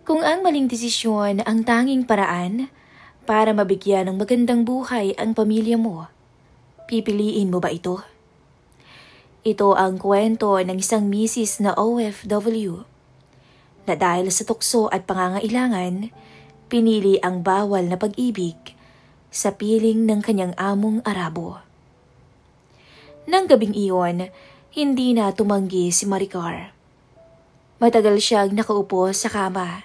Kung ang maling desisyon ang tanging paraan para mabigyan ng magandang buhay ang pamilya mo, pipiliin mo ba ito? Ito ang kwento ng isang misis na OFW na dahil sa tukso at pangangailangan, pinili ang bawal na pag-ibig sa piling ng kanyang among Arabo. Nang gabing iyon, hindi na tumanggi si Maricar. Matagal siyang nakaupo sa kama,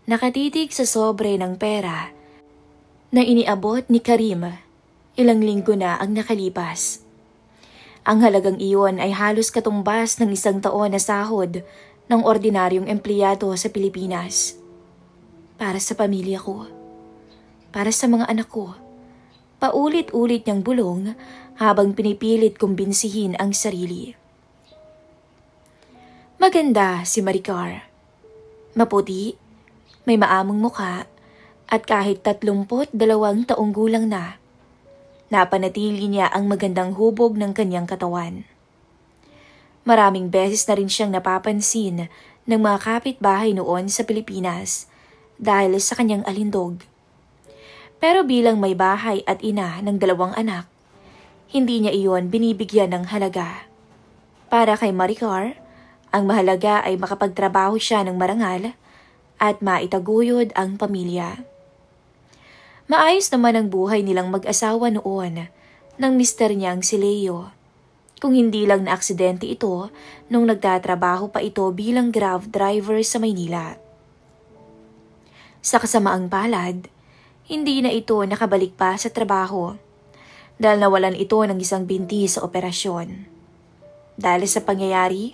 nakatitig sa sobre ng pera na iniabot ni Karim. Ilang linggo na ang nakalipas. Ang halagang iyon ay halos katumbas ng 1 taon na sahod ng ordinaryong empleyado sa Pilipinas. Para sa pamilya ko, para sa mga anak ko, paulit-ulit niyang bulong habang pinipilit kumbinsihin ang sarili. Maganda si Maricar. Maputi, may maamong mukha, at kahit 32 taong gulang na, napanatili niya ang magandang hubog ng kanyang katawan. Maraming beses na rin siyang napapansin ng mga kapitbahay noon sa Pilipinas dahil sa kanyang alindog. Pero bilang may bahay at ina ng 2 anak, hindi niya iyon binibigyan ng halaga. Para kay Maricar, ang mahalaga ay makapagtrabaho siya ng marangal at maitaguyod ang pamilya. Maayos naman ang buhay nilang mag-asawa noon ng mister niyang si Leo. Kung hindi lang na aksidente ito nung nagtatrabaho pa ito bilang Grab driver sa Maynila. Sa kasamaang palad, hindi na ito nakabalik pa sa trabaho dahil nawalan ito ng isang binti sa operasyon. Dahil sa pangyayari,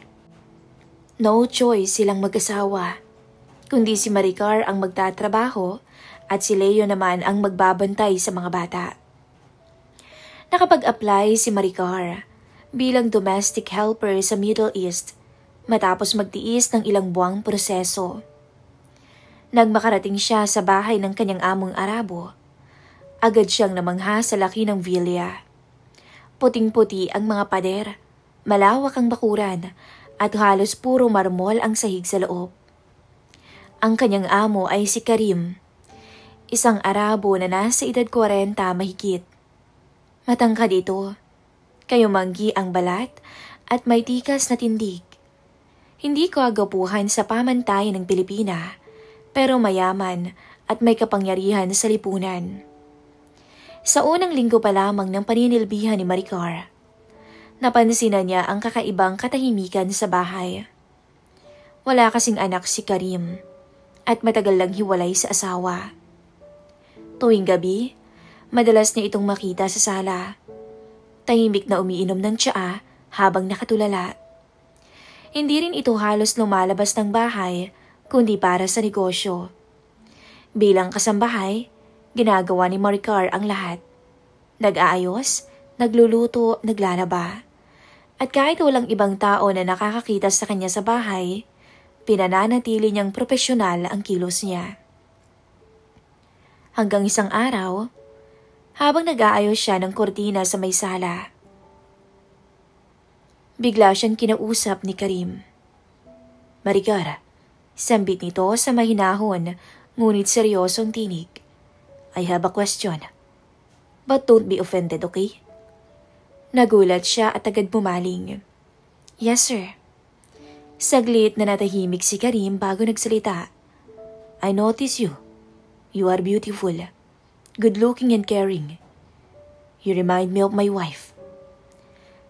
no choice silang mag-asawa, kundi si Maricar ang magtatrabaho at si Leo naman ang magbabantay sa mga bata. Nakapag-apply si Maricar bilang domestic helper sa Middle East matapos magtiis ng ilang buwang proseso. Nang makarating siya sa bahay ng kanyang among Arabo, agad siyang namangha sa laki ng villa. Puting-puti ang mga pader, malawak ang bakuran, at halos puro marmol ang sahig sa loob. Ang kanyang amo ay si Karim, isang Arabo na nasa edad 40 mahigit. Matangkad ito, kayumanggi ang balat at may tikas na tindig. Hindi kagapuhan sa pamantayan ng Pilipina, pero mayaman at may kapangyarihan sa lipunan. Sa unang linggo pa lamang ng paninilbihan ni Maricar, napansin na niya ang kakaibang katahimikan sa bahay. Wala kasing anak si Karim at matagal lang hiwalay sa asawa. Tuwing gabi, madalas niya itong makita sa sala. Tahimik na umiinom ng tsaa habang nakatulala. Hindi rin ito halos lumalabas ng bahay kundi para sa negosyo. Bilang kasambahay, ginagawa ni Maricar ang lahat. Nag-aayos, nagluluto, naglalaba. At kahit walang ibang tao na nakakakita sa kanya sa bahay, pinananatili niyang propesyonal ang kilos niya. Hanggang isang araw, habang nag-aayos siya ng kortina sa may sala, bigla siyang kinausap ni Karim. Maricar, sambit nito sa mahinahon ngunit seryosong tinig. I have a question. But don't be offended, okay? Nagulat siya at agad pumaling. Yes, sir. Saglit na natahimik si Karim bago nagsalita. I notice you. You are beautiful, good-looking and caring. You remind me of my wife.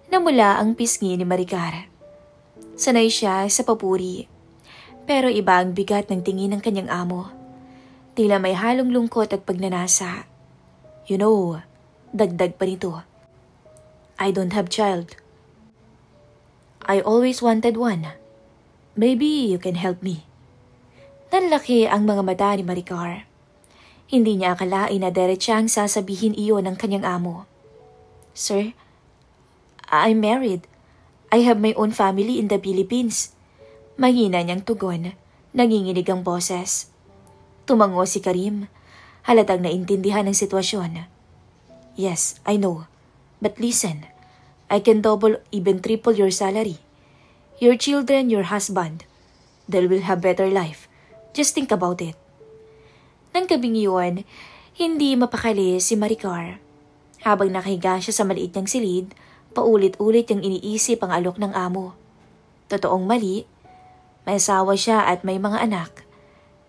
Namula ang pisngi ni Maricar. Sanay siya sa papuri, pero iba ang bigat ng tingin ng kanyang amo. Tila may halong lungkot at pagnanasa. You know, dagdag pa nito. I don't have child. I always wanted one. Maybe you can help me. Nanlaki ang mga mata ni Maricar. Hindi niya akalain na diretsang sasabihin iyon ng kanyang amo. Sir, I'm married. I have my own family in the Philippines. Mahina niyang tugon, nanginginig ang boses. Tumango si Karim, halatang naintindihan ang sitwasyon. Yes, I know. But listen, I can double, even triple your salary. Your children, your husband. They will have better life. Just think about it. Nang gabing yun, hindi mapakali si Maricar. Habang nakahiga siya sa maliit niyang silid, paulit-ulit niyang iniisip ang alok ng amo. Totoong mali, may asawa siya at may mga anak.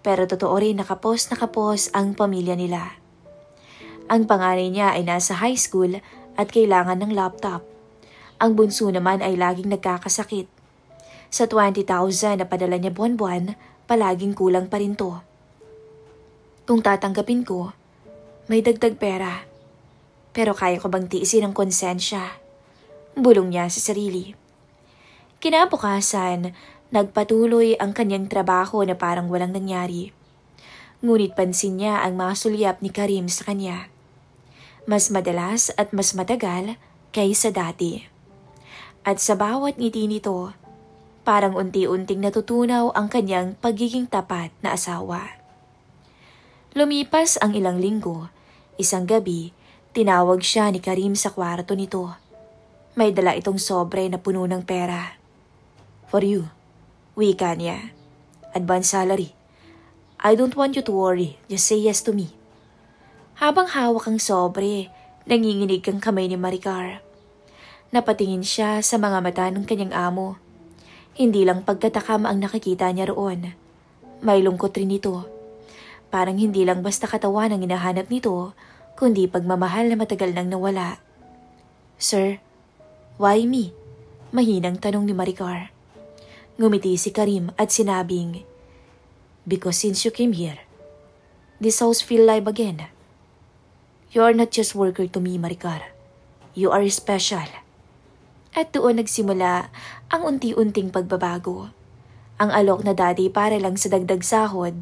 Pero totoo rin nakapos ang pamilya nila. Ang panganay niya ay nasa high school at kailangan ng laptop. Ang bunso naman ay laging nagkakasakit. Sa 20,000 na padala niya buwan-buwan, palaging kulang pa rin to. Kung tatanggapin ko, may dagdag pera. Pero kaya ko bang tiisin ang konsensya? Bulong niya sa sarili. Kinabukasan, nagpatuloy ang kanyang trabaho na parang walang nangyari. Ngunit pansin niya ang mga sulyap ni Karim sa kanya. Mas madalas at mas matagal kaysa dati. At sa bawat ngiti nito, parang unti-unting natutunaw ang kanyang pagiging tapat na asawa. Lumipas ang ilang linggo, isang gabi, tinawag siya ni Karim sa kwarto nito. May dala itong sobre na puno ng pera. For you, wika niya. Advance salary. I don't want you to worry, just say yes to me. Habang hawak ang sobre, nanginginig ang kamay ni Maricar. Napatingin siya sa mga mata ng kanyang amo. Hindi lang pagtatakam ang nakikita niya roon. May lungkot rin ito. Parang hindi lang basta katawan ang hinahanap nito, kundi pagmamahal na matagal nang nawala. Sir, why me? Mahinang tanong ni Maricar. Ngumiti si Karim at sinabing, because since you came here, this house feel live again. You are not just worker to me, Maricar. You are special. At doon nagsimula ang unti-unting pagbabago. Ang alok na dati para lang sa dagdag sahod,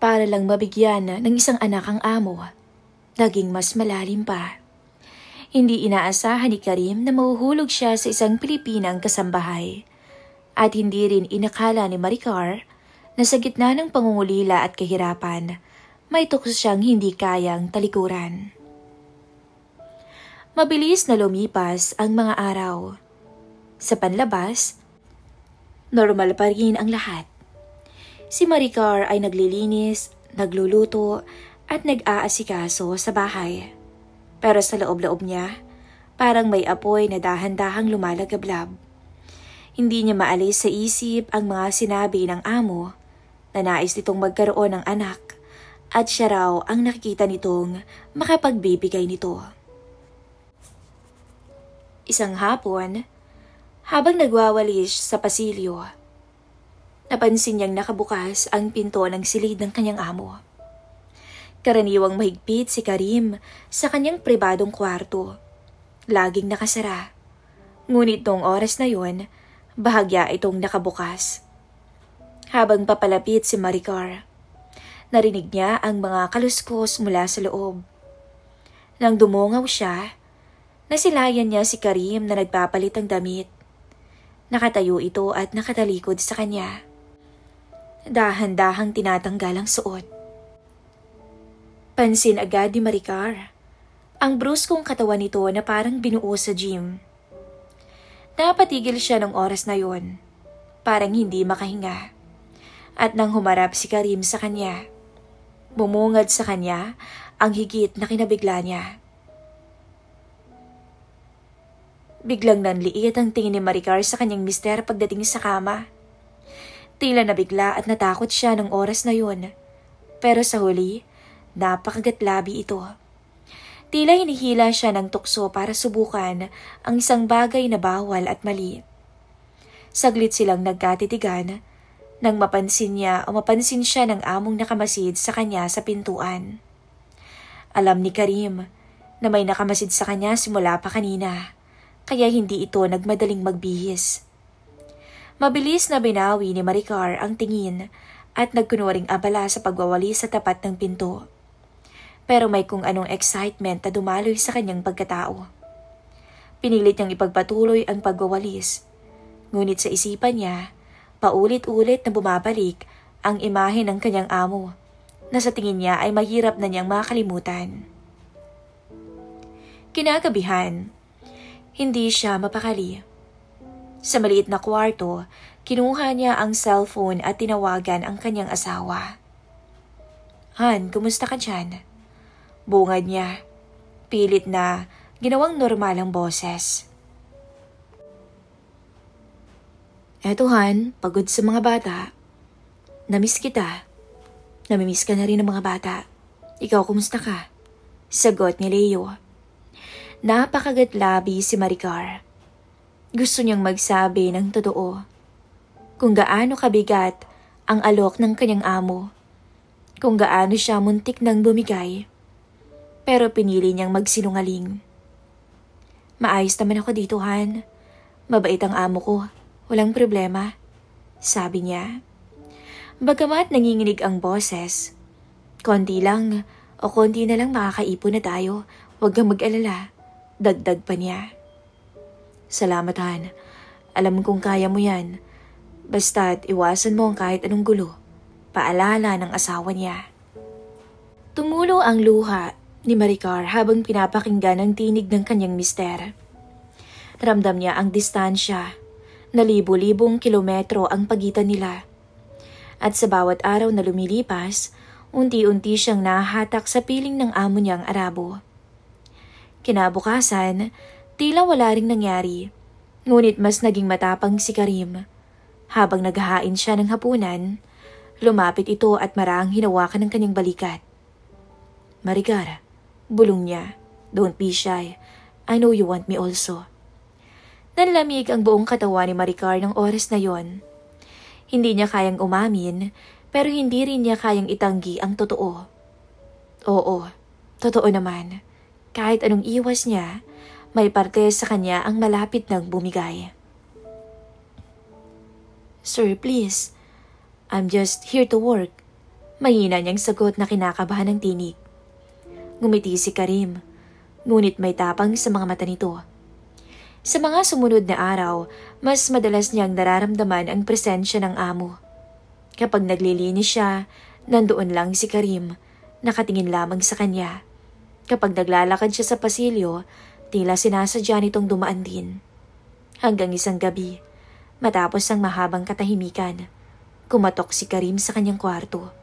para lang mabigyan ng isang anak ang amo, naging mas malalim pa. Hindi inaasahan ni Karim na mahuhulog siya sa isang Pilipinang kasambahay. At hindi rin inakala ni Maricar na sa gitna ng pangungulila at kahirapan, may tukso siyang hindi kayang talikuran. Mabilis na lumipas ang mga araw. Sa panlabas, normal pa rin ang lahat. Si Maricar ay naglilinis, nagluluto at nag-aasikaso sa bahay. Pero sa loob-loob niya, parang may apoy na dahan-dahang lumalagablab. Hindi niya maalis sa isip ang mga sinabi ng amo na nais nitong magkaroon ng anak at siya raw ang nakikita nitong makapagbibigay nito. Isang hapon, habang nagwawalis sa pasilyo, napansin niyang nakabukas ang pinto ng silid ng kanyang amo. Karaniwang mahigpit si Karim sa kanyang pribadong kwarto. Laging nakasara. Ngunit noong oras na yon, bahagya itong nakabukas. Habang papalapit si Maricar, narinig niya ang mga kaluskos mula sa loob. Nang dumungaw siya, nasilayan niya si Karim na nagpapalit ng damit. Nakatayo ito at nakatalikod sa kanya. Dahan-dahang tinatanggal ang suot. Pansin agad ni Maricar ang bruskong katawan nito na parang binuo sa gym. Napatigil siya ng oras na yon, parang hindi makahinga. At nang humarap si Karim sa kanya, bumungad sa kanya ang higit na kinabigla niya. Biglang nanliit ang tingin ni Maricar sa kanyang mister pagdating sa kama. Tila nabigla at natakot siya ng oras na yun. Pero sa huli, napakagatlabi ito. Tila hinihila siya ng tukso para subukan ang isang bagay na bawal at mali. Saglit silang nagkatitigan nang mapansin siya ng among nakamasid sa kanya sa pintuan. Alam ni Karim na may nakamasid sa kanya simula pa kanina, kaya hindi ito nagmadaling magbihis. Mabilis na binawi ni Maricar ang tingin at nagkunwaring abala sa pagwawali sa tapat ng pinto. Pero may kung anong excitement na dumaloy sa kanyang pagkatao. Pinilit niyang ipagpatuloy ang pagwawalis. Ngunit sa isipan niya, paulit-ulit na bumabalik ang imahe ng kanyang amo na sa tingin niya ay mahirap na niyang makalimutan. Kinagabihan, hindi siya mapakali. Sa maliit na kwarto, kinuha niya ang cellphone at tinawagan ang kanyang asawa. Han, kumusta ka dyan? Bungad niya. Pilit na ginawang normal ang boses. Eto Han, pagod sa mga bata. Namiss kita. Namimiss ka na rin ng mga bata. Ikaw, kumusta ka? Sagot ni Leo. Napakagatlabi si Maricar. Gusto niyang magsabi ng totoo. Kung gaano kabigat ang alok ng kanyang amo. Kung gaano siya muntik nang bumigay. Pero pinili niyang magsinungaling. Maayos naman ako dito, Han. Mabait ang amo ko. Walang problema. Sabi niya. Bagamat nanginginig ang boses. Konti lang o konti na lang makakaipon na tayo. Huwag kang mag-alala. Dagdag pa niya. Salamat, Han. Alam kong kaya mo yan. Basta't iwasan mo ang kahit anong gulo. Paalala ng asawa niya. Tumulo ang luha ni Maricar habang pinapakinggan ang tinig ng kanyang mister. Ramdam niya ang distansya na libo-libong kilometro ang pagitan nila. At sa bawat araw na lumilipas, unti-unti siyang nahahatak sa piling ng amo niyang Arabo. Kinabukasan, tila wala ring nangyari, ngunit mas naging matapang si Karim. Habang naghahain siya ng hapunan, lumapit ito at maraang hinawakan ng kanyang balikat. Maricar, bulong niya, don't be shy. I know you want me also. Nanlamig ang buong katawan ni Maricar ng oras na yon. Hindi niya kayang umamin, pero hindi rin niya kayang itanggi ang totoo. Oo, totoo naman. Kahit anong iwas niya, may parte sa kanya ang malapit ng bumigay. Sir, please. I'm just here to work. Mahina niyang sagot na kinakabahan ng tinig. Ngumiti si Karim, ngunit may tapang sa mga mata nito. Sa mga sumunod na araw, mas madalas niyang nararamdaman ang presensya ng amo. Kapag naglilinis siya, nandoon lang si Karim, nakatingin lamang sa kanya. Kapag naglalakad siya sa pasilyo, tila sinasadya nitong dumaan din. Hanggang isang gabi, matapos ang mahabang katahimikan, kumatok si Karim sa kanyang kwarto.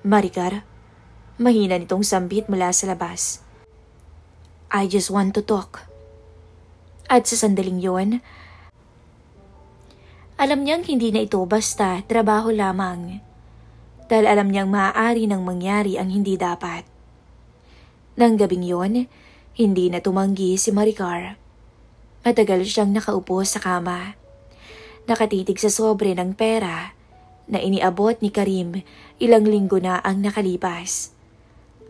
Maricar, mahina nitong sambit mula sa labas. I just want to talk. At sa sandaling yon, alam niyang hindi na ito basta trabaho lamang. Dahil alam niyang maaari nang mangyari ang hindi dapat. Nang gabing yon, hindi na tumanggi si Maricar. Matagal siyang nakaupo sa kama. Nakatitig sa sobre ng pera na iniabot ni Karim ilang linggo na ang nakalipas.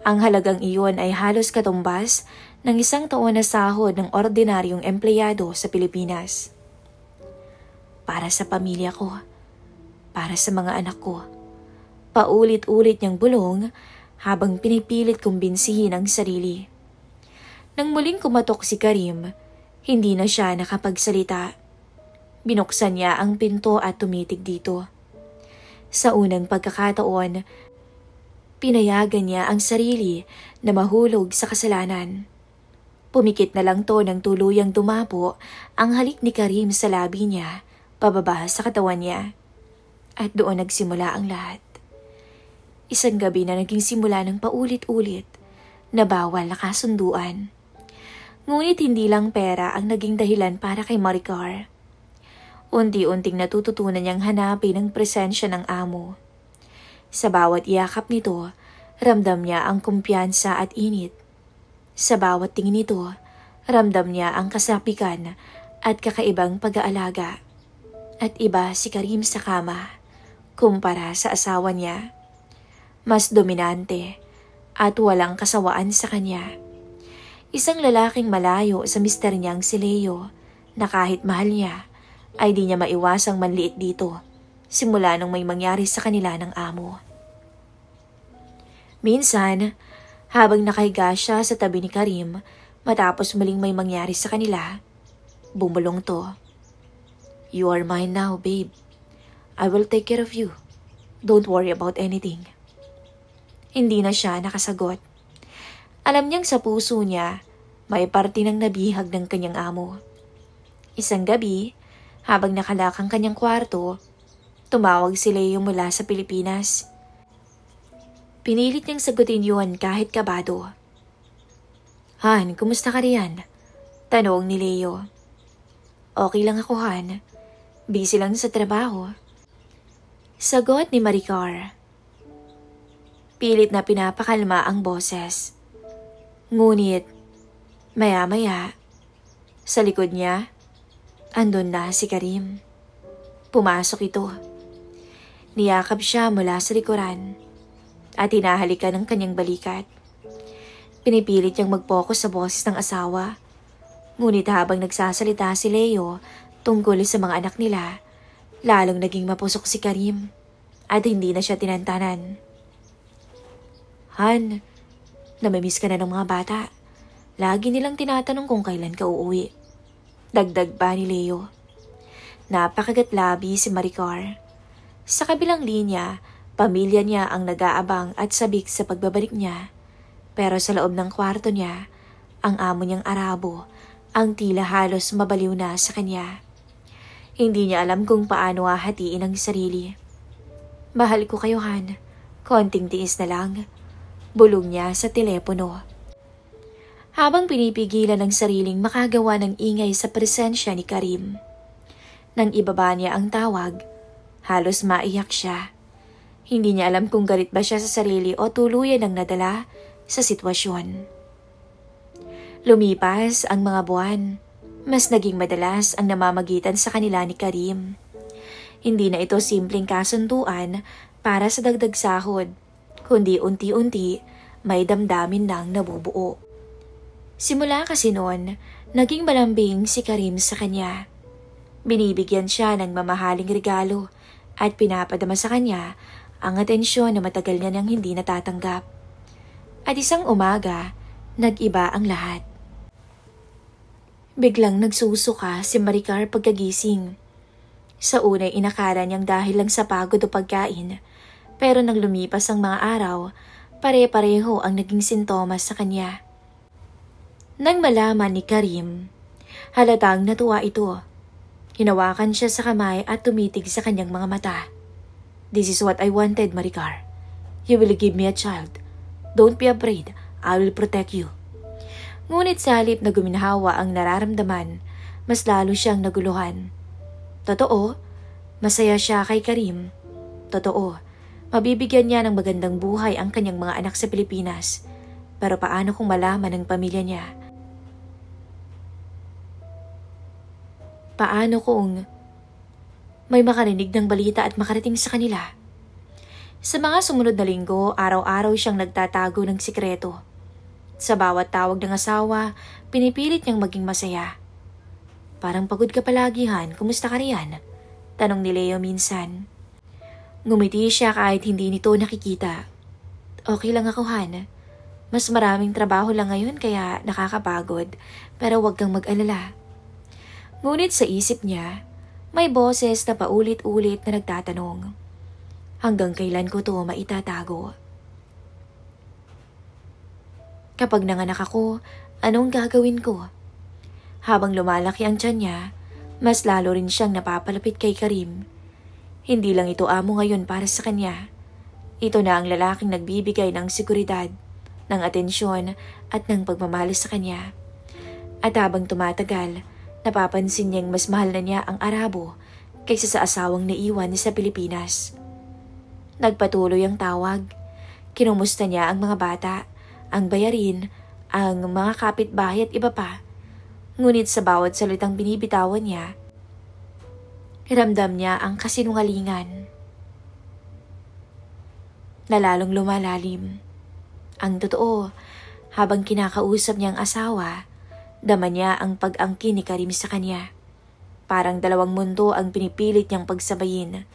Ang halagang iyon ay halos katumbas ng 1 taon na sahod ng ordinaryong empleyado sa Pilipinas. Para sa pamilya ko, para sa mga anak ko, paulit-ulit niyang bulong habang pinipilit kumbinsihin ang sarili. Nang muling kumatok si Karim, hindi na siya nakapagsalita. Binuksan niya ang pinto at tumitig dito. Sa unang pagkakataon, pinayagan niya ang sarili na mahulog sa kasalanan. Pumikit na lang to ng tuluyang dumapo ang halik ni Karim sa labi niya, pababa sa katawan niya. At doon nagsimula ang lahat. Isang gabi na naging simula ng paulit-ulit na bawal na kasunduan. Ngunit hindi lang pera ang naging dahilan para kay Maricar. Unti-unting natututunan niyang hanapin ang presensya ng amo. Sa bawat yakap nito, ramdam niya ang kumpiyansa at init. Sa bawat tingin nito, ramdam niya ang kasapikan at kakaibang pag-aalaga. At iba si Karim sa kama, kumpara sa asawa niya. Mas dominante at walang kasawaan sa kanya. Isang lalaking malayo sa mister niyang si Leo na kahit mahal niya ay di niya maiwasang manliit dito simula nung may mangyari sa kanila ng amo. Minsan, habang nakahiga siya sa tabi ni Karim matapos muling may mangyari sa kanila, bumulong to. You are mine now, babe. I will take care of you. Don't worry about anything. Hindi na siya nakasagot. Alam niyang sa puso niya, may parte ng nabihag ng kanyang amo. Isang gabi, Habang nakalak ang kanyang kwarto, tumawag si Leo mula sa Pilipinas. Pinilit niyang sagutin yun kahit kabado. Han, kumusta ka riyan? Tanong ni Leo. Okay lang ako, Han. Busy lang sa trabaho. Sagot ni Maricar. Pilit na pinapakalma ang boses. Ngunit, maya-maya, sa likod niya, andun na si Karim. Pumasok ito. Niyakap siya mula sa likuran at hinahalikan ng kanyang balikat. Pinipilit niyang mag-focus sa boses ng asawa. Ngunit habang nagsasalita si Leo tungkol sa mga anak nila, lalong naging mapusok si Karim at hindi na siya tinantanan. Han, namimiss ka na ng mga bata. Lagi nilang tinatanong kung kailan ka uuwi. Dagdag pa ni Leo. Napakagatlabi si Maricar. Sa kabilang linya, pamilya niya ang nag-aabang at sabik sa pagbabalik niya. Pero sa loob ng kwarto niya, ang amo niyang Arabo ang tila halos mabaliw na sa kanya. Hindi niya alam kung paano hahatiin ang sarili. Mahal ko kayo, Han. Konting tiis na lang. Bulong niya sa telepono. Habang pinipigilan ng sariling makagawa ng ingay sa presensya ni Karim. Nang ibaba niya ang tawag, halos maiyak siya. Hindi niya alam kung galit ba siya sa sarili o tuluyan ng nadala sa sitwasyon. Lumipas ang mga buwan. Mas naging madalas ang namamagitan sa kanila ni Karim. Hindi na ito simpleng kasunduan para sa dagdag sahod, kundi unti-unti may damdamin nang nabubuo. Simula kasi noon, naging malambing si Karim sa kanya. Binibigyan siya ng mamahaling regalo at pinapadama sa kanya ang atensyon na matagal niya nang hindi natatanggap. At isang umaga, nag-iba ang lahat. Biglang nagsusuka si Maricar pagkagising. Sa unay inakala niyang dahil lang sa pagod o pagkain, pero nang lumipas ang mga araw, pare-pareho ang naging sintomas sa kanya. Nang malaman ni Karim, halatang natuwa ito. Hinawakan siya sa kamay at tumitig sa kanyang mga mata. This is what I wanted, Maricar. You will give me a child. Don't be afraid. I will protect you. Ngunit sa halip na guminhawa ang nararamdaman, mas lalo siyang naguluhan. Totoo, masaya siya kay Karim. Totoo, mabibigyan niya ng magandang buhay ang kanyang mga anak sa Pilipinas. Pero paano kung malaman ng pamilya niya? Paano kung may makarinig ng balita at makarating sa kanila? Sa mga sumunod na linggo, araw-araw siyang nagtatago ng sikreto. Sa bawat tawag ng asawa, pinipilit niyang maging masaya. Parang pagod ka palagi, Han. Kumusta ka riyan? Tanong ni Leo minsan. Ngumiti siya kahit hindi nito nakikita. Okay lang ako, Han. Mas maraming trabaho lang ngayon kaya nakakapagod. Pero huwag kang mag-alala. Ngunit sa isip niya, may boses na paulit-ulit na nagtatanong. Hanggang kailan ko to maitatago? Kapag nanganak ako, anong gagawin ko? Habang lumalaki ang tiyan niya, mas lalo rin siyang napapalapit kay Karim. Hindi lang ito amo ngayon para sa kanya. Ito na ang lalaking nagbibigay ng seguridad, ng atensyon at ng pagmamahal sa kanya. At habang tumatagal, napapansin niyang mas mahal na niya ang Arabo kaysa sa asawang naiwan sa Pilipinas. Nagpatuloy ang tawag. Kinumusta niya ang mga bata, ang bayarin, ang mga kapitbahay at iba pa. Ngunit sa bawat salitang binibitawan niya, ramdam niya ang kasinungalingan na lalong lumalalim. Ang totoo, habang kinakausap niya ang asawa, dama niya ang pag-angkin ni Karim sa kanya. Parang dalawang mundo ang pinipilit niyang pagsabayin,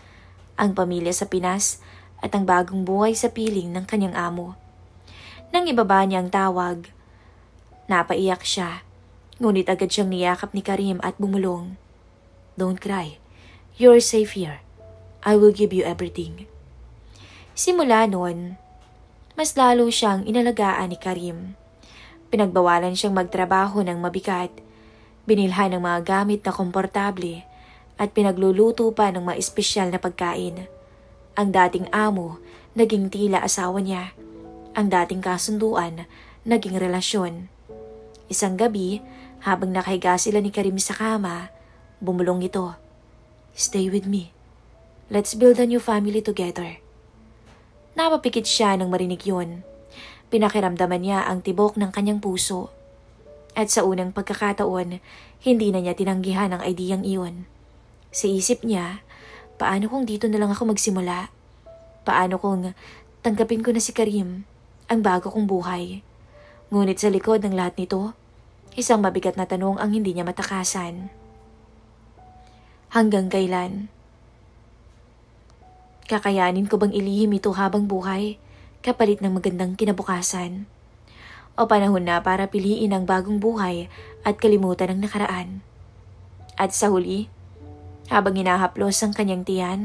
ang pamilya sa Pinas at ang bagong buhay sa piling ng kanyang amo. Nang ibaba niya ang tawag, napaiyak siya, ngunit agad siyang niyakap ni Karim at bumulong. Don't cry. You're safe here. I will give you everything. Simula noon, mas lalo siyang inalagaan ni Karim. Pinagbawalan siyang magtrabaho ng mabigat, binilhan ng mga gamit na komportable, at pinagluluto pa ng mga espesyal na pagkain. Ang dating amo, naging tila asawa niya. Ang dating kasunduan, naging relasyon. Isang gabi, habang nakahiga sila ni Karim sa kama, bumulong ito. "Stay with me. Let's build a new family together." Napapikit siya nang marinig yun. Pinakiramdaman niya ang tibok ng kanyang puso. At sa unang pagkakataon, hindi na niya tinanggihan ang ideyang iyon. Sa isip niya, paano kung dito na lang ako magsimula? Paano kung tanggapin ko na si Karim, ang bago kong buhay? Ngunit sa likod ng lahat nito, isang mabigat na tanong ang hindi niya matakasan. Hanggang kailan? Kakayanin ko bang ilihim ito habang buhay, kapalit ng magandang kinabukasan? O panahon na para piliin ang bagong buhay at kalimutan ang nakaraan? At sa huli, habang hinahaplos ang kanyang tiyan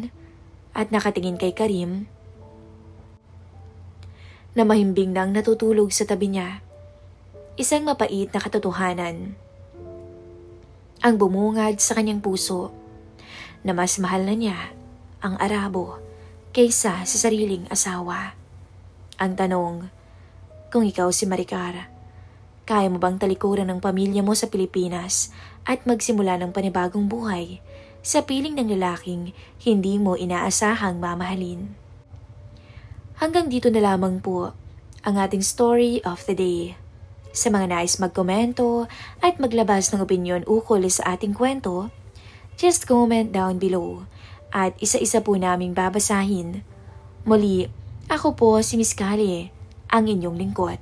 at nakatingin kay Karim, na mahimbing nang natutulog sa tabi niya, isang mapait na katotohanan ang bumungad sa kanyang puso, na mas mahal na niya ang Arabo kaysa sa sariling asawa. Ang tanong, kung ikaw si Maricar, kaya mo bang talikuran ng pamilya mo sa Pilipinas at magsimula ng panibagong buhay sa piling ng lalaking hindi mo inaasahang mamahalin? Hanggang dito na lamang po ang ating story of the day. Sa mga nais magkomento at maglabas ng opinyon ukol sa ating kwento, just comment down below at isa-isa po naming babasahin. Muli, ako po si Miss Kali, ang inyong lingkod.